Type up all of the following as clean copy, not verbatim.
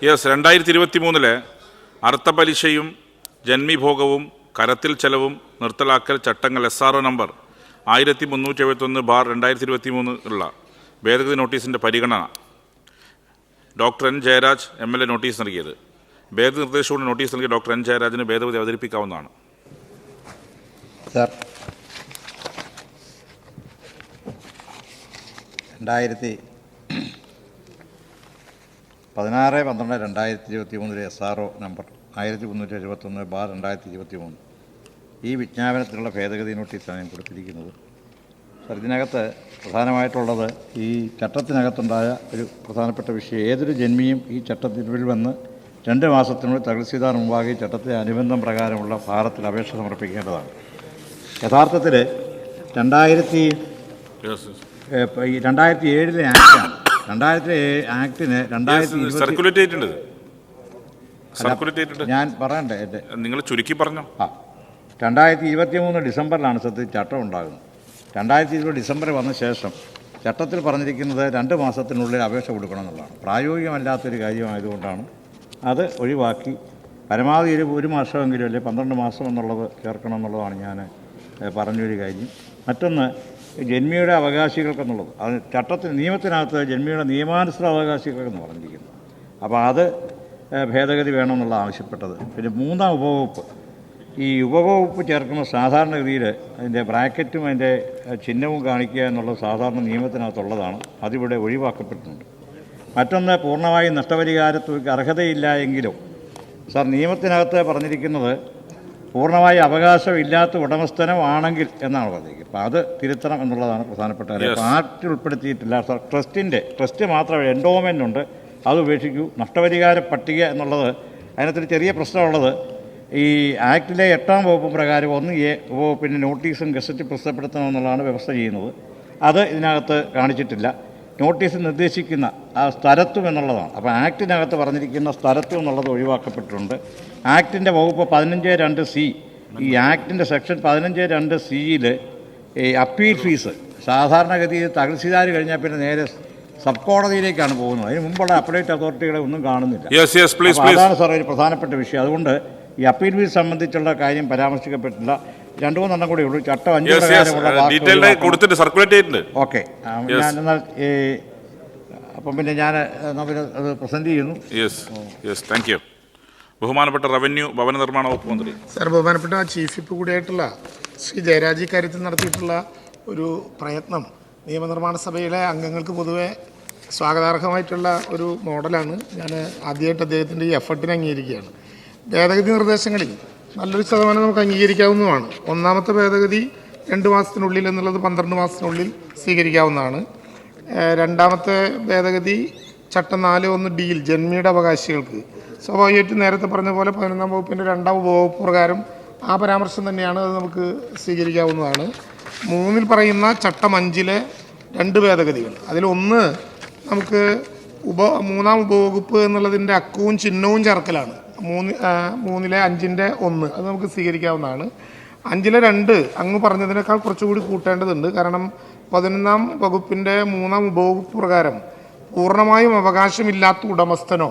Yes, 2023 അർത്ഥ പലിശയും ജന്മിഭോഗവും കരത്തിൽ ചെലവും നിർത്തലാക്കൽ ചട്ടങ്ങൾ SRO നമ്പർ 1371/2023 ഉള്ള ഭേദഗതി നോട്ടീസിൻ്റെ പരിഗണന doctor N. Jayaraj MLA notice നൽകിയത്. ഭേദഗതി നിർദ്ദേശത്തോടെ നോട്ടീസ് നൽകിയ ഡോക്ടർ N. ജയരാജിന് ഭേദഗതി അവതരിപ്പിക്കാവുന്നതാണ്. സർ, 16/12/2023 SRO നമ്പർ 1371/2023 ഈ വിജ്ഞാപനത്തിനുള്ള ഭേദഗതി നോട്ടീസാണ് ഞാൻ കൊടുത്തിരിക്കുന്നത്. സർ, ഇതിനകത്ത് പ്രധാനമായിട്ടുള്ളത് ഈ ചട്ടത്തിനകത്തുണ്ടായ ഒരു പ്രധാനപ്പെട്ട വിഷയം, ഏതൊരു ജന്മിയും ഈ ചട്ടത്തിൽ വന്ന് 2 മാസത്തിനുള്ളിൽ തഹസീൽദാർ മുമ്പാകെ ചട്ടത്തെ അനുബന്ധം പ്രകാരമുള്ള ഭാരത്തിൽ അപേക്ഷ സമർപ്പിക്കേണ്ടതാണ്. യഥാർത്ഥത്തിൽ 2007 ആക്ടാണ്. 2007 ആക്ടിന് ഞാൻ പറയണ്ടേ, നിങ്ങൾ ചുരുക്കി പറഞ്ഞു. 2023 ഡിസംബറിലാണ് സത്യത്തിൽ ചട്ടം ഉണ്ടാകുന്നത്. 2020 ഡിസംബർ വന്ന ശേഷം ചട്ടത്തിൽ പറഞ്ഞിരിക്കുന്നത് 2 മാസത്തിനുള്ളിൽ അപേക്ഷ കൊടുക്കണം എന്നുള്ളതാണ്. പ്രായോഗികമല്ലാത്തൊരു കാര്യമായതുകൊണ്ടാണ് അത് ഒഴിവാക്കി പരമാവധി ഒരു മാസമെങ്കിലും അല്ലെ 12 മാസം എന്നുള്ളത് ചേർക്കണം എന്നുള്ളതാണ് ഞാൻ പറഞ്ഞൊരു കാര്യം. മറ്റൊന്ന്, ജന്മിയുടെ അവകാശികൾക്കെന്നുള്ളത് അത് നിയമത്തിനകത്ത് ജന്മിയുടെ നിയമാനുസൃത അവകാശികൾക്കെന്ന് പറഞ്ഞിരിക്കുന്നു. അപ്പോൾ അത് ഭേദഗതി വേണമെന്നുള്ള ആവശ്യപ്പെട്ടത്. പിന്നെ 3-ാം ഉപവകുപ്പ്, ഈ ഉപവകുപ്പ് ചേർക്കുമ്പോൾ സാധാരണഗതിയിൽ അതിൻ്റെ ബ്രാക്കറ്റും അതിൻ്റെ ചിഹ്നവും കാണിക്കുക എന്നുള്ളത് സാധാരണ നിയമത്തിനകത്തുള്ളതാണ്. അതിവിടെ ഒഴിവാക്കപ്പെട്ടിട്ടുണ്ട്. മറ്റൊന്ന്, പൂർണ്ണമായും നഷ്ടപരിഹാരത്തിന് അർഹതയില്ല എങ്കിലും സാർ നിയമത്തിനകത്ത് പറഞ്ഞിരിക്കുന്നത് പൂർണ്ണമായി അവകാശമില്ലാത്ത ഉടമസ്ഥനോ ആണെങ്കിൽ എന്നാണ് പറഞ്ഞിരിക്കുന്നത്. അപ്പോൾ അത് തിരുത്തണം എന്നുള്ളതാണ് പ്രധാനപ്പെട്ട കാര്യം. അപ്പോൾ ആക്ട് ഉൾപ്പെടുത്തിയിട്ടില്ല സാർ. ട്രസ്റ്റ് മാത്രമേ എൻഡോമെൻ്റ് ഉണ്ട്, അത് ഉപേക്ഷിക്കൂ. നഷ്ടപരിഹാര പട്ടിക എന്നുള്ളത് അതിനകത്തൊരു ചെറിയ പ്രശ്നമുള്ളത്, ഈ ആക്ടിലെ 8-ാം വകുപ്പ് പ്രകാരം 1A വകുപ്പിൻ്റെ നോട്ടീസും ഗസറ്റ് പ്രസിദ്ധപ്പെടുത്തണമെന്നുള്ളതാണ് വ്യവസ്ഥ ചെയ്യുന്നത്. അത് ഇതിനകത്ത് കാണിച്ചിട്ടില്ല. നോട്ടീസ് നിർദ്ദേശിക്കുന്ന ആ സ്ഥലത്തും എന്നുള്ളതാണ്. അപ്പോൾ ആക്ടിനകത്ത് പറഞ്ഞിരിക്കുന്ന സ്ഥലത്തും എന്നുള്ളത് ഒഴിവാക്കപ്പെട്ടിട്ടുണ്ട്. ആക്ടിൻ്റെ വകുപ്പ് 15(2)C, ഈ ആക്ടിൻ്റെ സെക്ഷൻ 15(2)Cയിൽ ഈ അപ്പീൽ ഫീസ് സാധാരണഗതിയിൽ തഹസീൽദാർ കഴിഞ്ഞാൽ പിന്നെ നേരെ സബ് കോടതിയിലേക്കാണ് പോകുന്നത്. അതിന് മുമ്പുള്ള അപ്പലേറ്റ് അതോറിറ്റികളെ ഒന്നും കാണുന്നില്ല. അതാണ് സാർ ഒരു പ്രധാനപ്പെട്ട വിഷയം. അതുകൊണ്ട് ഈ അപ്പീൽ ഫീസ് സംബന്ധിച്ചുള്ള കാര്യം പരാമർശിക്കപ്പെട്ടില്ല. 2-3 കൂടെ ഉള്ളൂ. ചട്ടം 5 പ്രകാരമുള്ള ഓക്കെ. ഞാൻ എന്നാൽ അപ്പം പിന്നെ ഞാൻ അത് പ്രസന്റ് ചെയ്യുന്നു. ബഹുമാനപ്പെട്ട റവന്യൂ ഭവന നിർമ്മാണ വകുപ്പ് മന്ത്രി സാർ, ബഹുമാനപ്പെട്ട ചീഫ് വിപ്പ് കൂടിയായിട്ടുള്ള ശ്രീ ജയരാജ് കാര്യത്തിൽ നടത്തിയിട്ടുള്ള ഒരു പ്രയത്നം നിയമനിർമ്മാണ സഭയിലെ അംഗങ്ങൾക്ക് പൊതുവെ സ്വാഗതാർഹമായിട്ടുള്ള ഒരു മോഡലാണ്. ഞാൻ ആദ്യമായിട്ട് അദ്ദേഹത്തിൻ്റെ ഈ എഫർട്ടിനെ അംഗീകരിക്കുകയാണ്. ഭേദഗതി നിർദ്ദേശങ്ങളിൽ നല്ലൊരു ശതമാനം നമുക്ക് അംഗീകരിക്കാവുന്നതാണ്. 1-ാമത്തെ ഭേദഗതി 2 മാസത്തിനുള്ളിൽ എന്നുള്ളത് 12 മാസത്തിനുള്ളിൽ സ്വീകരിക്കാവുന്നതാണ്. 2-ാമത്തെ ഭേദഗതി ചട്ടം 4(1)D ജന്മിയുടെ അവകാശികൾക്ക് സ്വാഭാവികമായിട്ടും നേരത്തെ പറഞ്ഞ പോലെ 11-ാം വകുപ്പിൻ്റെ 2-ാം ഉപവകുപ്പ് പ്രകാരം ആ പരാമർശം തന്നെയാണ്. അത് നമുക്ക് സ്വീകരിക്കാവുന്നതാണ്. 3-ൽ പറയുന്ന ചട്ടം 5-ലെ 2 ഭേദഗതികൾ, അതിലൊന്ന് നമുക്ക് 3-ാം ഉപവകുപ്പ് എന്നുള്ളതിൻ്റെ അക്കവും ചിഹ്നവും ചേർക്കലാണ്. 3-ലെ 5-ൻ്റെ 1 അത് നമുക്ക് സ്വീകരിക്കാവുന്നതാണ്. 5-ലെ 2 അങ്ങ് പറഞ്ഞതിനേക്കാൾ കുറച്ചുകൂടി കൂട്ടേണ്ടതുണ്ട്. കാരണം 11-ാം വകുപ്പിൻ്റെ 3-ാം ഉപവകുപ്പ് പ്രകാരം പൂർണ്ണമായും അവകാശമില്ലാത്ത ഉടമസ്ഥനോ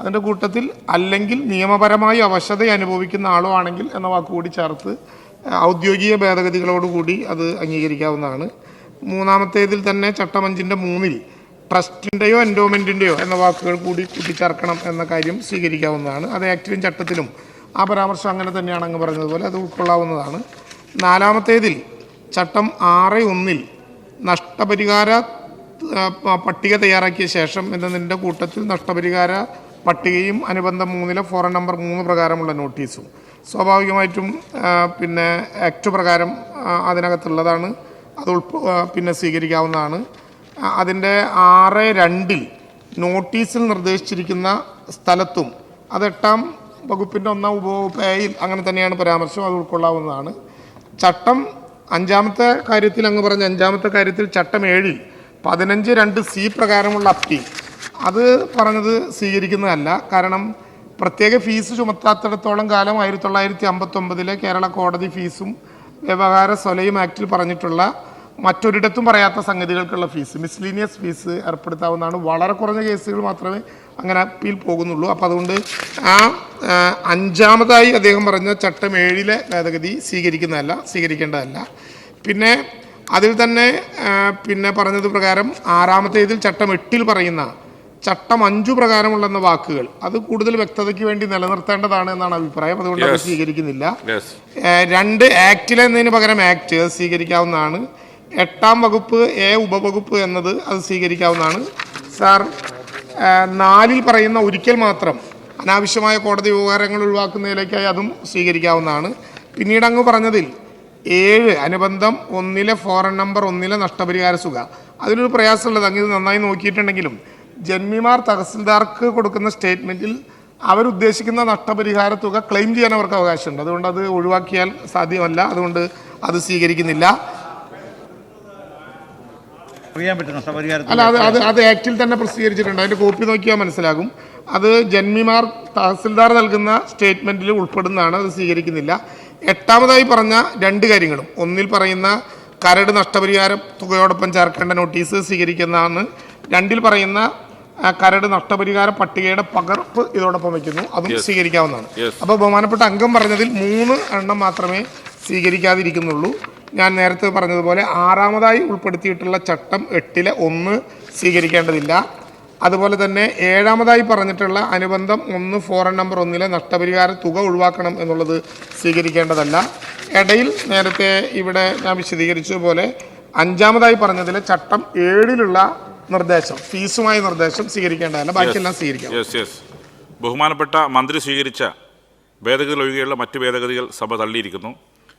അതിൻ്റെ കൂട്ടത്തിൽ അല്ലെങ്കിൽ നിയമപരമായി അവശത അനുഭവിക്കുന്ന ആളോ ആണെങ്കിൽ എന്ന വാക്കുകൂടി ചേർത്ത് ഔദ്യോഗിക ഭേദഗതികളോടുകൂടി അത് അംഗീകരിക്കാവുന്നതാണ്. 3-ാമത്തേതിൽ തന്നെ ചട്ടം 5-ൻ്റെ 3-ൽ ട്രസ്റ്റിൻ്റെയോ എൻഡോമെൻറ്റിൻ്റെയോ എന്ന വാക്കുകൾ കൂടി കൂട്ടിച്ചേർക്കണം എന്ന കാര്യം സ്വീകരിക്കാവുന്നതാണ്. അത് ആക്ടിലും ചട്ടത്തിലും ആ പരാമർശം അങ്ങനെ തന്നെയാണ് അങ്ങ് പറഞ്ഞതുപോലെ അത് ഉൾക്കൊള്ളാവുന്നതാണ്. 4-ാമത്തേതിൽ ചട്ടം 6(1)ൽ നഷ്ടപരിഹാര പട്ടിക തയ്യാറാക്കിയ ശേഷം എന്നതിൻ്റെ കൂട്ടത്തിൽ നഷ്ടപരിഹാര പട്ടികയും അനുബന്ധം 3-ലെ ഫോറം നമ്പർ 3 പ്രകാരമുള്ള നോട്ടീസും സ്വാഭാവികമായിട്ടും പിന്നെ ആക്ട് പ്രകാരം അതിനകത്തുള്ളതാണ്. അത് പിന്നെ സ്വീകരിക്കാവുന്നതാണ്. അതിൻ്റെ 6(2)ൽ നോട്ടീസിൽ നിർദ്ദേശിച്ചിരിക്കുന്ന സ്ഥലത്തും അത് 8-ാം വകുപ്പിൻ്റെ 1-ാം ഉപവകുപ്പ് A-യിൽ അങ്ങനെ തന്നെയാണ് പരാമർശം. അത് ഉൾക്കൊള്ളാവുന്നതാണ്. ചട്ടം 5-ാമത്തെ കാര്യത്തിൽ അങ്ങ് പറഞ്ഞ 5-ാമത്തെ കാര്യത്തിൽ ചട്ടം 7-ൽ 15(2)C പ്രകാരമുള്ള അപ്പീൽ അത് പറഞ്ഞത് സ്വീകരിക്കുന്നതല്ല. കാരണം പ്രത്യേക ഫീസ് ചുമത്താത്തിടത്തോളം കാലം 1959-ലെ കേരള കോടതി ഫീസും വ്യവഹാര സ്വലയും ആക്ടിൽ പറഞ്ഞിട്ടുള്ള മറ്റൊരിടത്തും പറയാത്ത സംഗതികൾക്കുള്ള ഫീസ്, മിസ്ലീനിയസ് ഫീസ് ഏർപ്പെടുത്താവുന്നതാണ്. വളരെ കുറഞ്ഞ കേസുകൾ മാത്രമേ അങ്ങനെ അപ്പീൽ പോകുന്നുള്ളൂ. അപ്പോൾ അതുകൊണ്ട് അഞ്ചാമതായി അദ്ദേഹം പറഞ്ഞ ചട്ടം 7 ഭേദഗതി സ്വീകരിക്കേണ്ടതല്ല. പിന്നെ അതിൽ തന്നെ പിന്നെ പറഞ്ഞത് പ്രകാരം ആറാമത്തേതിൽ ചട്ടം 8 പറയുന്ന ചട്ടം 5 പ്രകാരമുള്ള വാക്കുകൾ അത് കൂടുതൽ വ്യക്തതയ്ക്ക് വേണ്ടി നിലനിർത്തേണ്ടതാണ് എന്നാണ് അഭിപ്രായം. അതുകൊണ്ട് അത് സ്വീകരിക്കുന്നില്ല. 2 ആക്റ്റിൽ എന്നതിന് പകരം ആക്ട് സ്വീകരിക്കാവുന്നതാണ്. 8-ാം വകുപ്പ് ഉപവകുപ്പ് എന്നത് അത് സ്വീകരിക്കാവുന്നതാണ്. സാർ 4 പറയുന്ന ഒരിക്കൽ മാത്രം അനാവശ്യമായ കോടതി വ്യവഹാരങ്ങൾ ഒഴിവാക്കുന്നതിലേക്കായി അതും സ്വീകരിക്കാവുന്നതാണ്. പിന്നീട് അങ്ങ് പറഞ്ഞതിൽ 7 അനുബന്ധം 1 ഫോറൻ നമ്പർ 1 നഷ്ടപരിഹാര തുക, അതിലൊരു പ്രയാസമുള്ളത് അങ്ങ് ഇത് നന്നായി നോക്കിയിട്ടുണ്ടെങ്കിലും ജന്മിമാർ തഹസിൽദാർക്ക് കൊടുക്കുന്ന സ്റ്റേറ്റ്മെൻറ്റിൽ അവരുദ്ദേശിക്കുന്ന നഷ്ടപരിഹാര തുക ക്ലെയിം ചെയ്യാൻ അവർക്ക് അവകാശമുണ്ട്. അതുകൊണ്ട് അത് ഒഴിവാക്കിയാൽ സാധ്യമല്ല. അതുകൊണ്ട് അത് സ്വീകരിക്കുന്നില്ല. അല്ല, അത് ആക്റ്റിൽ തന്നെ പ്രസിദ്ധീകരിച്ചിട്ടുണ്ട്. അതിൻ്റെ കോപ്പി നോക്കിയാൽ മനസ്സിലാകും. അത് ജന്മിമാർ തഹസിൽദാർ നൽകുന്ന സ്റ്റേറ്റ്മെൻറ്റിൽ ഉൾപ്പെടുന്നതാണ്. അത് സ്വീകരിക്കുന്നില്ല. 8-ാമതായി പറഞ്ഞ 2 കാര്യങ്ങളും, 1 പറയുന്ന കരട് നഷ്ടപരിഹാര തുകയോടൊപ്പം ചേർക്കേണ്ട നോട്ടീസ് സ്വീകരിക്കുന്നതാണ്. 2 പറയുന്ന കരട് നഷ്ടപരിഹാര പട്ടികയുടെ പകർപ്പ് ഇതോടൊപ്പം വയ്ക്കുന്നു, അതും സ്വീകരിക്കാവുന്നതാണ്. അപ്പോൾ ബഹുമാനപ്പെട്ട അംഗം പറഞ്ഞതിൽ 3 എണ്ണം മാത്രമേ സ്വീകരിക്കാതിരിക്കുന്നുള്ളൂ. ഞാൻ നേരത്തെ പറഞ്ഞതുപോലെ 6-ാമതായി ഉൾപ്പെടുത്തിയിട്ടുള്ള ചട്ടം 8 1 സ്വീകരിക്കേണ്ടതില്ല. അതുപോലെ തന്നെ 7-ാമതായി പറഞ്ഞിട്ടുള്ള അനുബന്ധം 1 ഫോറൻ നമ്പർ 1 നഷ്ടപരിഹാര തുക ഒഴിവാക്കണം എന്നുള്ളത് സ്വീകരിക്കേണ്ടതല്ല. ഇടയിൽ നേരത്തെ ഇവിടെ ഞാൻ വിശദീകരിച്ചതുപോലെ 5-ാമതായി പറഞ്ഞതിൽ ചട്ടം 7 നിർദ്ദേശം, ഫീസുമായ നിർദ്ദേശം സ്വീകരിക്കേണ്ടതല്ല. ബാക്കിയെല്ലാം സ്വീകരിക്കാം. ബഹുമാനപ്പെട്ട മന്ത്രി സ്വീകരിച്ച ഭേദഗതികൾ ഒഴികെയുള്ള മറ്റ് ഭേദഗതികൾ സഭ തള്ളിയിരിക്കുന്നു.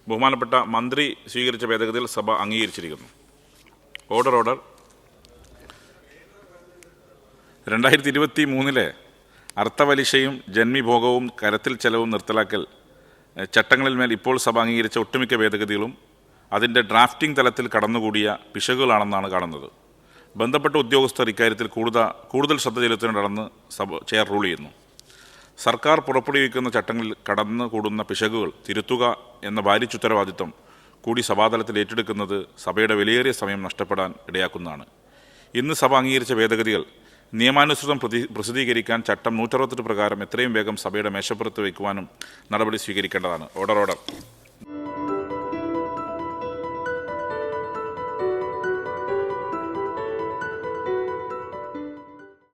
ബഹുമാനപ്പെട്ട മന്ത്രി സ്വീകരിച്ച ഭേദഗതികൾ സഭ അംഗീകരിച്ചിരിക്കുന്നു. ഓർഡർ 2023 അർത്ഥവലിശയും ജന്മിഭോഗവും കരത്തിൽ ചെലവും നിർത്തലാക്കൽ ചട്ടങ്ങളിന്മേൽ ഇപ്പോൾ സഭ അംഗീകരിച്ച ഒട്ടുമിക്ക ഭേദഗതികളും അതിൻ്റെ ഡ്രാഫ്റ്റിംഗ് തലത്തിൽ കടന്നുകൂടിയ പിശകുകളാണെന്നാണ് കാണുന്നത്. ബന്ധപ്പെട്ട ഉദ്യോഗസ്ഥർ ഇക്കാര്യത്തിൽ കൂടുതൽ ശ്രദ്ധ ചെലുത്തേണ്ടതാണെന്ന് ചെയർ റൂൾ ചെയ്യുന്നു. സർക്കാർ പുറപ്പെടുവിക്കുന്ന ചട്ടങ്ങളിൽ കടന്നുകൂടുന്ന പിശകുകൾ തിരുത്തുക എന്ന ഭാരിച്ചുത്തരവാദിത്വം കൂടി സഭാതലത്തിൽ ഏറ്റെടുക്കുന്നത് സഭയുടെ വിലയേറിയ സമയം നഷ്ടപ്പെടാൻ ഇടയാക്കുന്നതാണ്. ഇന്ന് സഭ അംഗീകരിച്ച ഭേദഗതികൾ നിയമാനുസൃതം പ്രസിദ്ധീകരിക്കാൻ ചട്ടം 168 പ്രകാരം എത്രയും വേഗം സഭയുടെ മേശപ്പുറത്ത് വയ്ക്കുവാനും നടപടി സ്വീകരിക്കേണ്ടതാണ്. ഓർഡർ